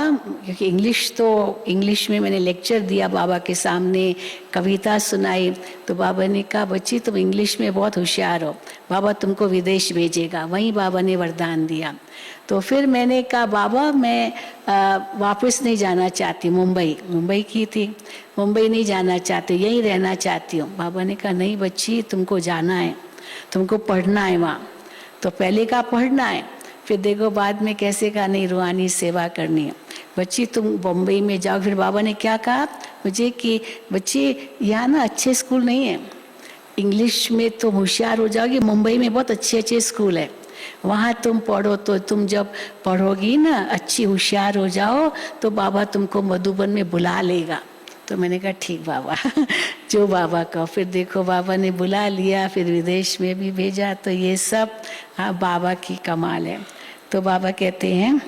क्योंकि इंग्लिश में मैंने लेक्चर दिया बाबा के सामने, कविता सुनाई, तो बाबा ने कहा बच्ची तुम इंग्लिश में बहुत होशियार हो, बाबा तुमको विदेश भेजेगा। वहीं बाबा ने वरदान दिया। तो फिर मैंने कहा बाबा मैं वापस नहीं जाना चाहती, मुंबई की थी, मुंबई नहीं जाना चाहती, यहीं रहना चाहती हूँ। बाबा ने कहा नहीं बच्ची तुमको जाना है, तुमको पढ़ना है वहाँ। तो पहले कहा पढ़ना है, फिर देखो बाद में कैसे कहा नहीं रूहानी सेवा करनी है, बच्ची तुम बम्बई में जाओ। फिर बाबा ने क्या कहा मुझे कि बच्ची यहाँ ना अच्छे स्कूल नहीं है, इंग्लिश में तुम होशियार हो जाओगी, मुंबई में बहुत अच्छे अच्छे स्कूल है, वहाँ तुम पढ़ो, तो तुम जब पढ़ोगी ना अच्छी होशियार हो जाओ तो बाबा तुमको मधुबन में बुला लेगा। तो मैंने कहा ठीक बाबा, जो बाबा का। फिर देखो बाबा ने बुला लिया, फिर विदेश में भी भेजा। तो ये सब हाँ बाबा की कमाल है। तो बाबा कहते हैं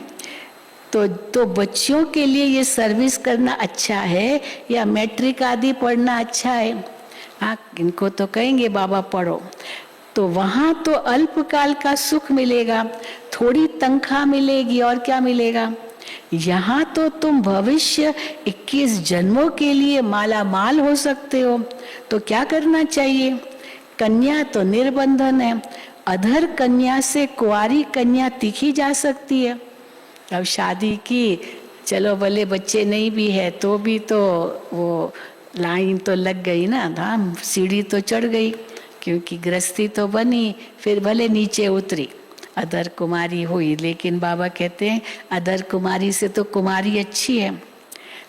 तो बच्चियों के लिए ये सर्विस करना अच्छा है या मैट्रिक आदि पढ़ना अच्छा है? हाँ, इनको तो कहेंगे बाबा पढ़ो, तो वहाँ तो अल्पकाल का सुख मिलेगा, थोड़ी तनख्वाह मिलेगी और क्या मिलेगा। यहाँ तो तुम भविष्य 21 जन्मों के लिए माला माल हो सकते हो। तो क्या करना चाहिए? कन्या तो निर्बंधन है, अधर कन्या से कुंवारी कन्या तीखी जा सकती है। अब शादी की, चलो भले बच्चे नहीं भी है तो भी तो वो लाइन तो लग गई ना, धाम सीढ़ी तो चढ़ गई, क्योंकि गृहस्थी तो बनी, फिर भले नीचे उतरी, अधर कुमारी हुई। लेकिन बाबा कहते हैं अधर कुमारी से तो कुमारी अच्छी है।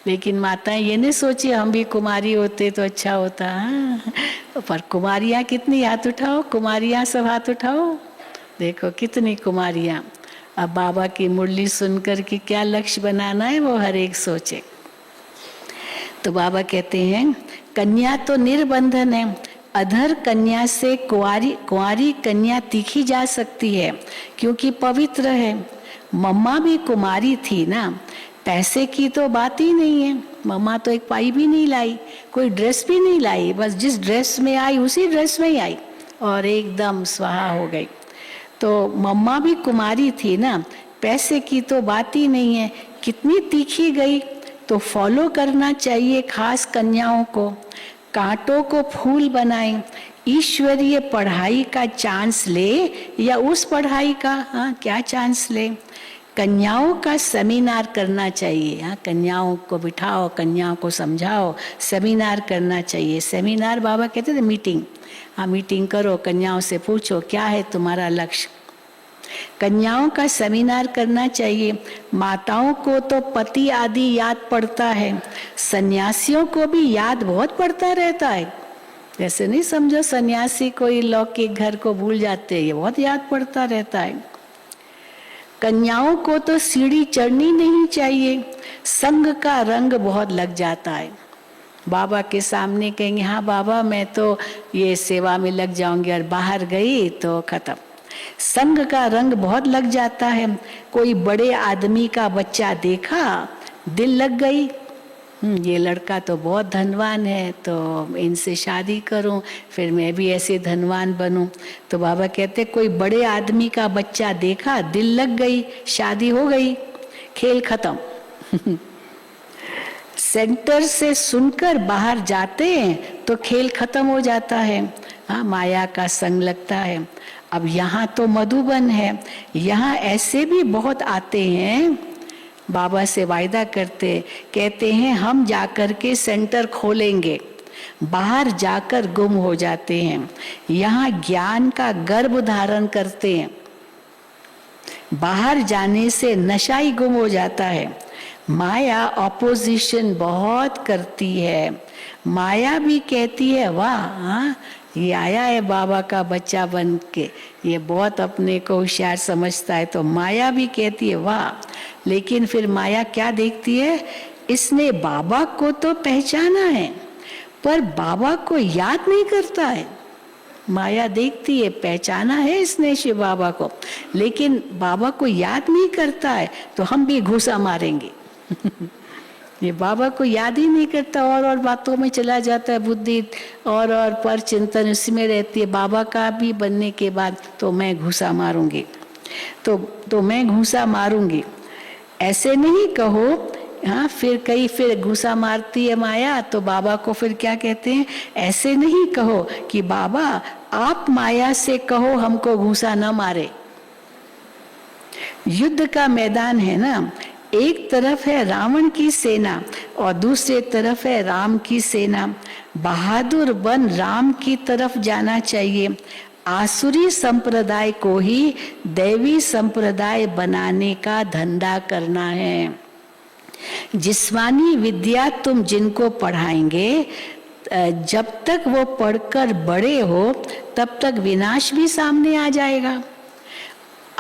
लेकिन माताएं ये नहीं सोची हम भी कुमारी होते तो अच्छा होता। हाँ, पर कुमारियाँ कितनी, हाथ उठाओ, कुमारियाँ सब हाथ उठाओ, देखो कितनी कुमारियाँ। अब बाबा की मुरली सुनकर कि क्या लक्ष्य बनाना है वो हर एक सोचे। तो बाबा कहते हैं कन्या तो निर्बंधन है, अधर कन्या से कुंवारी कन्या तीखी जा सकती है क्योंकि पवित्र है। मम्मा भी कुमारी थी ना, पैसे की तो बात ही नहीं है। मम्मा तो एक पाई भी नहीं लाई, कोई ड्रेस भी नहीं लाई, बस जिस ड्रेस में आई उसी ड्रेस में ही आई और एकदम स्वाहा हो गई। तो मम्मा भी कुमारी थी ना, पैसे की तो बात ही नहीं है, कितनी तीखी गई। तो फॉलो करना चाहिए खास कन्याओं को, कांटों को फूल बनाएं, ईश्वरीय पढ़ाई का चांस ले या उस पढ़ाई का, हाँ क्या चांस ले। कन्याओं का सेमिनार करना चाहिए, हाँ कन्याओं को बिठाओ, कन्याओं को समझाओ, सेमिनार करना चाहिए। सेमिनार बाबा कहते थे मीटिंग, हाँ मीटिंग करो, कन्याओं से पूछो क्या है तुम्हारा लक्ष्य। कन्याओं का सेमिनार करना चाहिए। माताओं को तो पति आदि याद पड़ता है, सन्यासियों को भी याद बहुत पड़ता रहता है। जैसे नहीं समझो सन्यासी कोई लौकिक घर को भूल जाते हैं, ये बहुत याद पड़ता रहता है। कन्याओं को तो सीढ़ी चढ़नी नहीं चाहिए, संग का रंग बहुत लग जाता है। बाबा के सामने कहेंगे हाँ बाबा मैं तो ये सेवा में लग जाऊंगी और बाहर गई तो खत्म। संग का रंग बहुत लग जाता है। कोई बड़े आदमी का बच्चा देखा, दिल लग गई, ये लड़का तो बहुत धनवान है, तो इनसे शादी करूं, फिर मैं भी ऐसे धनवान बनूं। तो बाबा कहते कोई बड़े आदमी का बच्चा देखा, दिल लग गई, शादी हो गई, खेल खत्म। सेंटर से सुनकर बाहर जाते हैं तो खेल खत्म हो जाता है। हाँ, माया का संग लगता है। अब यहाँ तो मधुबन है, यहाँ ऐसे भी बहुत आते हैं, बाबा से वायदा करते, कहते हैं हम जाकर के सेंटर खोलेंगे, बाहर जाकर गुम हो जाते हैं। यहाँ ज्ञान का गर्भ धारण करते हैं, बाहर जाने से नशा ही गुम हो जाता है। माया ऑपोजिशन बहुत करती है। माया भी कहती है वाह, हाँ ये आया है बाबा का बच्चा बन के, ये बहुत अपने को होशियार समझता है। तो माया भी कहती है वाह, लेकिन फिर माया क्या देखती है, इसने बाबा को तो पहचाना है पर बाबा को याद नहीं करता है। माया देखती है पहचाना है इसने शिव बाबा को, लेकिन बाबा को याद नहीं करता है, तो हम भी घुसा मारेंगे। ये बाबा को याद ही नहीं करता, और बातों में चला जाता है बुद्धि, और पर चिंतन उसी में रहती है। बाबा का भी बनने के बाद तो मैं घुसा मारूंगी, तो मैं घुसा मारूंगी, ऐसे नहीं कहो। हाँ, फिर घुसा मारती है माया, तो बाबा को फिर क्या कहते हैं, ऐसे नहीं कहो कि बाबा आप माया से कहो हमको घुसा न मारे। युद्ध का मैदान है ना, एक तरफ है रावण की सेना और दूसरे तरफ है राम की सेना। बहादुर बन राम की तरफ जाना चाहिए। आसुरी संप्रदाय को ही दैवी संप्रदाय बनाने का धंधा करना है। जिस्मानी विद्या तुम जिनको पढ़ाएंगे, जब तक वो पढ़कर बड़े हो तब तक विनाश भी सामने आ जाएगा।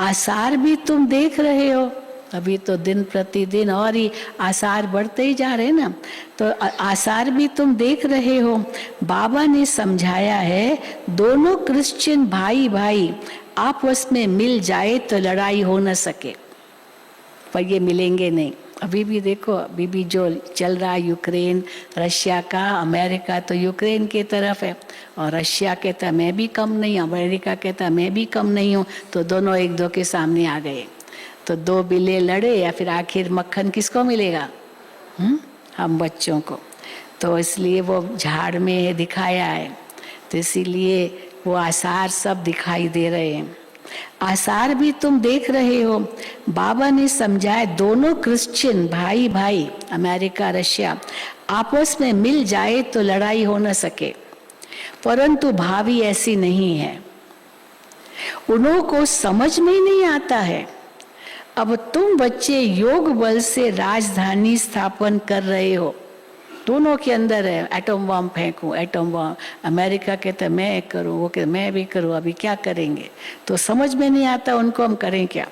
आसार भी तुम देख रहे हो, अभी तो दिन प्रतिदिन और ही आसार बढ़ते ही जा रहे हैं ना, तो आसार भी तुम देख रहे हो। बाबा ने समझाया है, दोनों क्रिश्चियन भाई भाई आपस में मिल जाए तो लड़ाई हो न सके, पर ये मिलेंगे नहीं। अभी भी देखो, अभी भी जो चल रहा है यूक्रेन रशिया का, अमेरिका तो यूक्रेन की तरफ है और रशिया कहता मैं भी कम नहीं, अमेरिका कहता मैं भी कम नहीं हूँ, तो दोनों एक दो के सामने आ गए। तो दो बिल्ले लड़े, या फिर आखिर मक्खन किसको मिलेगा, हम बच्चों को। तो इसलिए वो झाड़ में दिखाया है, तो इसीलिए वो आसार सब दिखाई दे रहे हैं। आसार भी तुम देख रहे हो। बाबा ने समझाया, दोनों क्रिश्चियन भाई भाई अमेरिका रशिया आपस में मिल जाए तो लड़ाई हो न सके, परंतु भावी ऐसी नहीं है। उन्हों को समझ में नहीं आता है। अब तुम बच्चे योग बल से राजधानी स्थापन कर रहे हो, दोनों के अंदर है, एटम बम फेंकूं, एटम बम, अमेरिका कहता है मैं करूं, वो कहता मैं भी करूं, अभी क्या करेंगे, तो समझ में नहीं आता उनको हम करें क्या।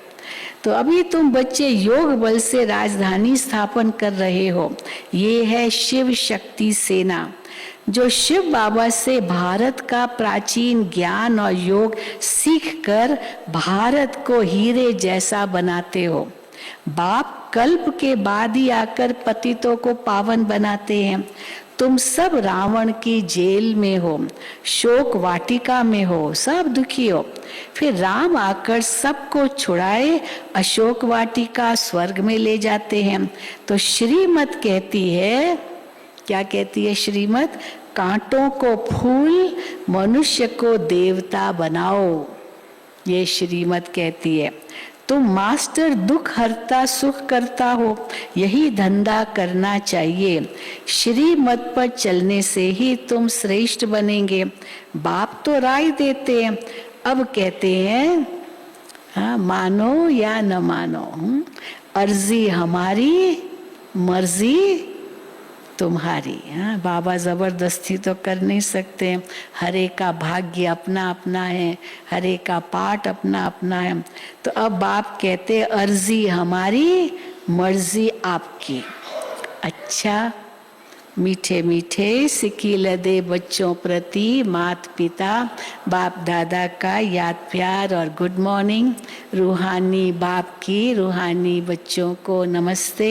तो अभी तुम बच्चे योग बल से राजधानी स्थापन कर रहे हो। ये है शिव शक्ति सेना, जो शिव बाबा से भारत का प्राचीन ज्ञान और योग सीखकर भारत को हीरे जैसा बनाते हो। बाप कल्प के बाद ही आकर पतितों को पावन बनाते हैं। तुम सब रावण की जेल में हो, शोक वाटिका में हो, सब दुखी हो, फिर राम आकर सबको छुड़ाए अशोक वाटिका स्वर्ग में ले जाते हैं। तो श्रीमत कहती है, क्या कहती है श्रीमत, कांटों को फूल मनुष्य को देवता बनाओ, ये श्रीमत कहती है। तुम मास्टर दुख हरता सुख करता हो, यही धंधा करना चाहिए। श्रीमत पर चलने से ही तुम श्रेष्ठ बनेंगे। बाप तो राय देते हैं, अब कहते हैं हाँ मानो या न मानो, अर्जी हमारी मर्जी तुम्हारी। हाँ, बाबा जबरदस्ती तो कर नहीं सकते, हर एक का भाग्य अपना अपना है, हर एक का पाठ अपना अपना है। तो अब बाप कहते अर्जी हमारी मर्जी आपकी। अच्छा, मीठे मीठे सिकील दे बच्चों प्रति मात पिता बाप दादा का याद प्यार और गुड मॉर्निंग। रूहानी बाप की रूहानी बच्चों को नमस्ते।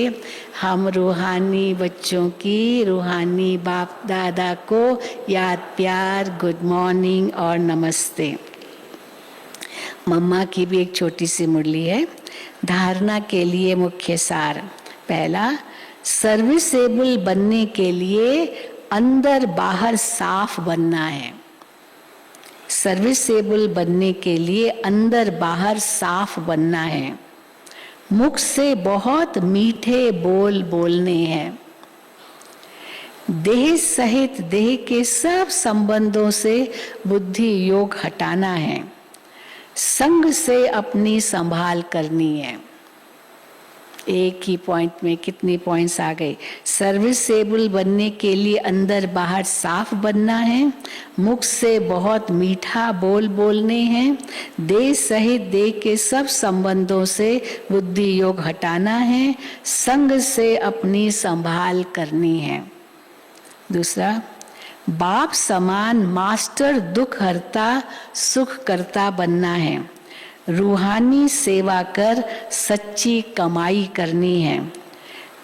हम रूहानी बच्चों की रूहानी बाप दादा को याद प्यार गुड मॉर्निंग और नमस्ते। मम्मा की भी एक छोटी सी मुरली है। धारणा के लिए मुख्य सार। पहला, सर्विसेबल बनने के लिए अंदर बाहर साफ बनना है। सर्विसेबल बनने के लिए अंदर बाहर साफ बनना है। मुख से बहुत मीठे बोल बोलने हैं। देह सहित देह के सब संबंधों से बुद्धि योग हटाना है। संग से अपनी संभाल करनी है। एक ही पॉइंट में कितनी पॉइंट्स आ गए। सर्विसेबल बनने के लिए अंदर बाहर साफ बनना है। मुख से बहुत मीठा बोल बोलने हैं। देह सहित देह के सब संबंधों से बुद्धि योग हटाना है। संग से अपनी संभाल करनी है। दूसरा, बाप समान मास्टर दुख हरता सुख करता बनना है। रूहानी सेवा कर सच्ची कमाई करनी है।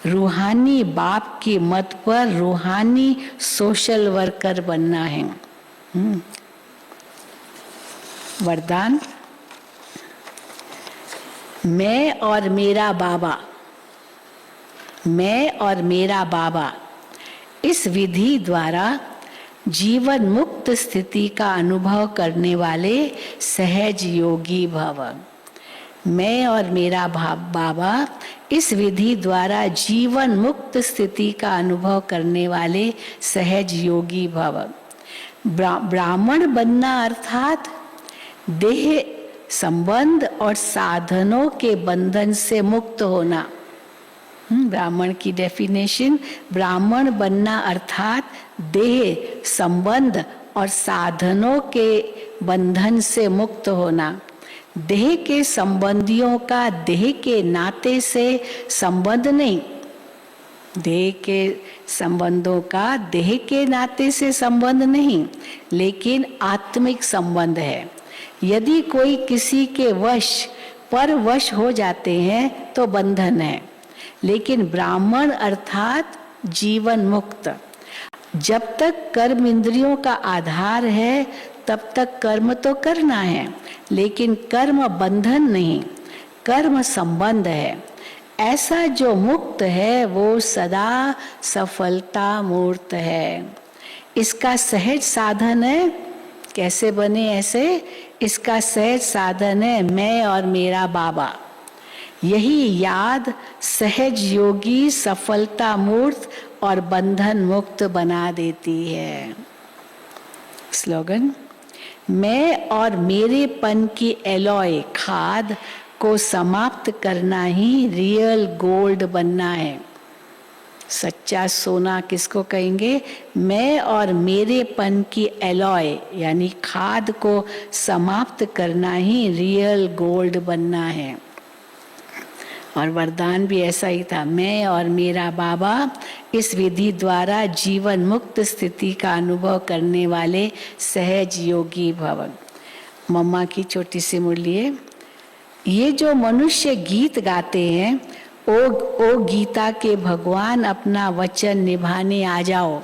रूहानी बाप की मत पर रूहानी सोशल वर्कर बनना है। वरदान। मैं और मेरा बाबा, मैं और मेरा बाबा इस विधि द्वारा जीवन मुक्त स्थिति का अनुभव करने वाले सहज योगी भव। मैं और मेरा बाबा इस विधि द्वारा जीवन मुक्त स्थिति का अनुभव करने वाले सहज योगी भव। ब्राह्मण बनना अर्थात देह संबंध और साधनों के बंधन से मुक्त होना। ब्राह्मण की डेफिनेशन, ब्राह्मण बनना अर्थात देह संबंध और साधनों के बंधन से मुक्त होना। देह के संबंधियों का देह के नाते से संबंध नहीं। देह के संबंधों का देह के नाते से संबंध नहीं, लेकिन आत्मिक संबंध है। यदि कोई किसी के वश पर वश हो जाते हैं तो बंधन है। लेकिन ब्राह्मण अर्थात जीवन मुक्त। जब तक कर्म इंद्रियों का आधार है तब तक कर्म तो करना है, लेकिन कर्म बंधन नहीं, कर्म संबंध है। ऐसा जो मुक्त है वो सदा सफलता मूर्त है। इसका सहज साधन है। कैसे बने ऐसे? इसका सहज साधन है मैं और मेरा बाबा। यही याद सहज योगी सफलता मूर्त और बंधन मुक्त बना देती है। स्लोगन। मैं और मेरेपन की एलॉय खाद को समाप्त करना ही रियल गोल्ड बनना है। सच्चा सोना किसको कहेंगे? मैं और मेरेपन की एलॉय यानी खाद को समाप्त करना ही रियल गोल्ड बनना है। और वरदान भी ऐसा ही था। मैं और मेरा बाबा इस विधि द्वारा जीवन मुक्त स्थिति का अनुभव करने वाले सहज योगी भव। मम्मा की छोटी सी मुरली है। ये जो मनुष्य गीत गाते हैं, ओ गीता के भगवान अपना वचन निभाने आ जाओ,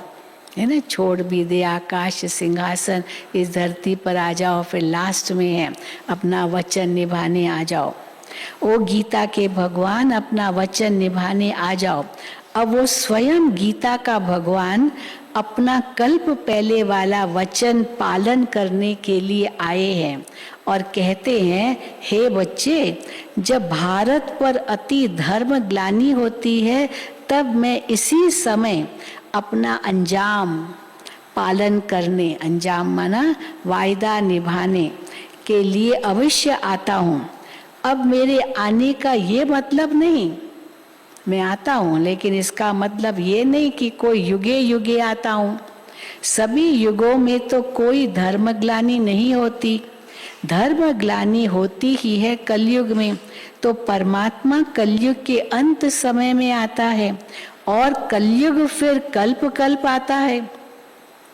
है ना। छोड़ भी दे आकाश सिंहासन, इस धरती पर आ जाओ। फिर लास्ट में है अपना वचन निभाने आ जाओ। ओ गीता के भगवान अपना वचन निभाने आ जाओ। अब वो स्वयं गीता का भगवान अपना कल्प पहले वाला वचन पालन करने के लिए आए हैं और कहते हैं, हे बच्चे, जब भारत पर अति धर्म ग्लानि होती है तब मैं इसी समय अपना अंजाम पालन करने, अंजाम माना वायदा निभाने के लिए अवश्य आता हूँ। अब मेरे आने का ये मतलब नहीं, मैं आता हूँ, लेकिन इसका मतलब ये नहीं कि कोई युगे युगे आता हूँ। सभी युगों में तो कोई धर्मग्लानि नहीं होती। धर्मग्लानि होती ही है कलयुग में। तो परमात्मा कलयुग के अंत समय में आता है और कलयुग फिर कल्प कल्प आता है,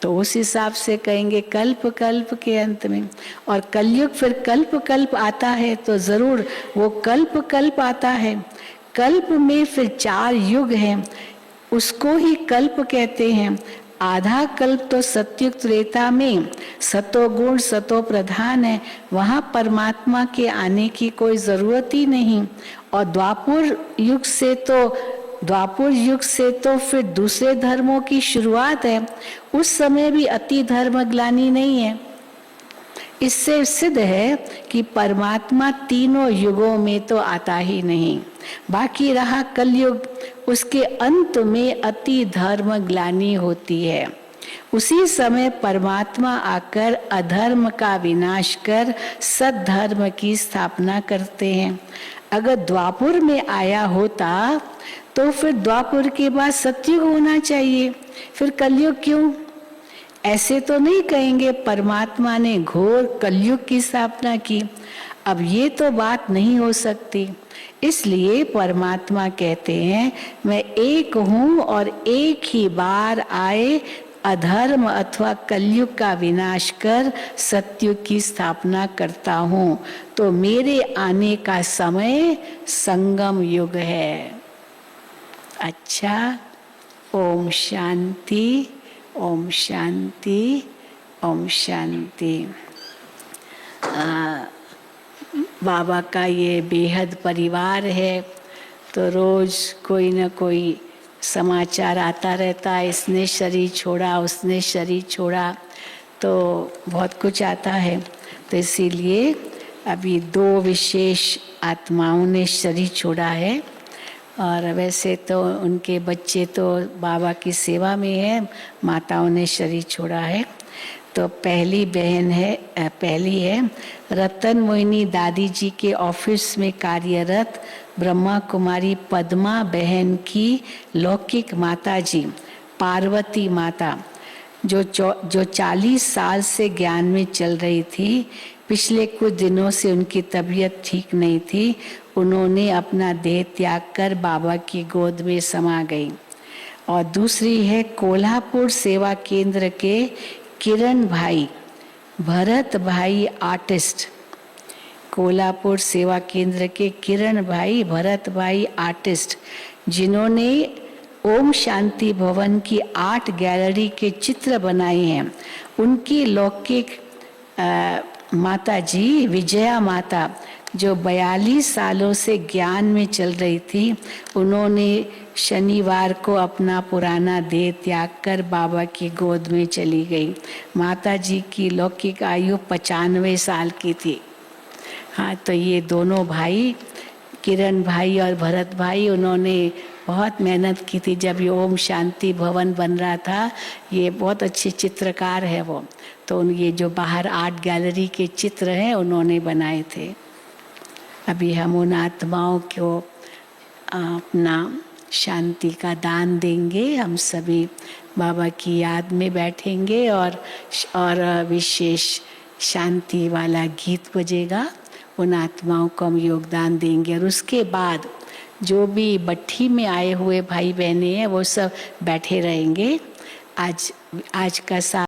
तो उस हिसाब से कहेंगे कल्प कल्प के अंत में। और कलयुग फिर कल्प कल्प आता है, तो जरूर वो कल्प कल्प आता है। कल्प में फिर 4 युग हैं, उसको ही कल्प कहते हैं। आधा कल्प तो सतयुग त्रेता में सतोगुण सतो प्रधान है, वहां परमात्मा के आने की कोई जरूरत ही नहीं। और द्वापर युग से तो फिर दूसरे धर्मों की शुरुआत है। उस समय भी अति धर्म ग्लानि नहीं है। इससे सिद्ध है कि परमात्मा तीनों युगों में तो आता ही नहीं। बाकी रहा कलयुग, उसके अंत में अति धर्म ग्लानि होती है। उसी समय परमात्मा आकर अधर्म का विनाश कर सद्धर्म की स्थापना करते हैं। अगर द्वापर में आया होता तो फिर द्वापर के बाद सतयुग होना चाहिए, फिर कलयुग क्यों? ऐसे तो नहीं कहेंगे परमात्मा ने घोर कलयुग की स्थापना की। अब ये तो बात नहीं हो सकती। इसलिए परमात्मा कहते हैं मैं एक हूँ और एक ही बार आए अधर्म अथवा कलयुग का विनाश कर सतयुग की स्थापना करता हूँ। तो मेरे आने का समय संगम युग है। अच्छा, ओम शांति, ओम शांति, ओम शांति। बाबा का ये बेहद परिवार है, तो रोज कोई न कोई समाचार आता रहता है, इसने शरीर छोड़ा, उसने शरीर छोड़ा, तो बहुत कुछ आता है। तो इसीलिए अभी 2 विशेष आत्माओं ने शरीर छोड़ा है। और वैसे तो उनके बच्चे तो बाबा की सेवा में है, माताओं ने शरीर छोड़ा है। तो पहली है रतन मोहिनी दादी जी के ऑफिस में कार्यरत ब्रह्मा कुमारी पद्मा बहन की लौकिक माता जी पार्वती माता, जो 40 साल से ज्ञान में चल रही थी। पिछले कुछ दिनों से उनकी तबीयत ठीक नहीं थी। उन्होंने अपना देह त्याग कर बाबा की गोद में समा गई। और दूसरी है कोल्हापुर सेवा केंद्र के किरण भाई भरत भाई आर्टिस्ट। कोल्हापुर सेवा केंद्र के किरण भाई भरत भाई आर्टिस्ट, जिन्होंने ओम शांति भवन की आर्ट गैलरी के चित्र बनाए हैं। उनकी लौकिक माता जी विजया माता, जो 42 सालों से ज्ञान में चल रही थी, उन्होंने शनिवार को अपना पुराना देह त्याग कर बाबा की गोद में चली गई। माता जी की लौकिक आयु 95 साल की थी। हाँ, तो ये दोनों भाई किरण भाई और भरत भाई, उन्होंने बहुत मेहनत की थी। जब ये ओम शांति भवन बन रहा था, ये बहुत अच्छे चित्रकार है वो, तो ये जो बाहर आर्ट गैलरी के चित्र हैं उन्होंने बनाए थे। अभी हम उन आत्माओं को अपना शांति का दान देंगे। हम सभी बाबा की याद में बैठेंगे और विशेष शांति वाला गीत बजेगा। उन आत्माओं को हम योगदान देंगे और उसके बाद जो भी भट्ठी में आए हुए भाई बहनें हैं वो सब बैठे रहेंगे। आज का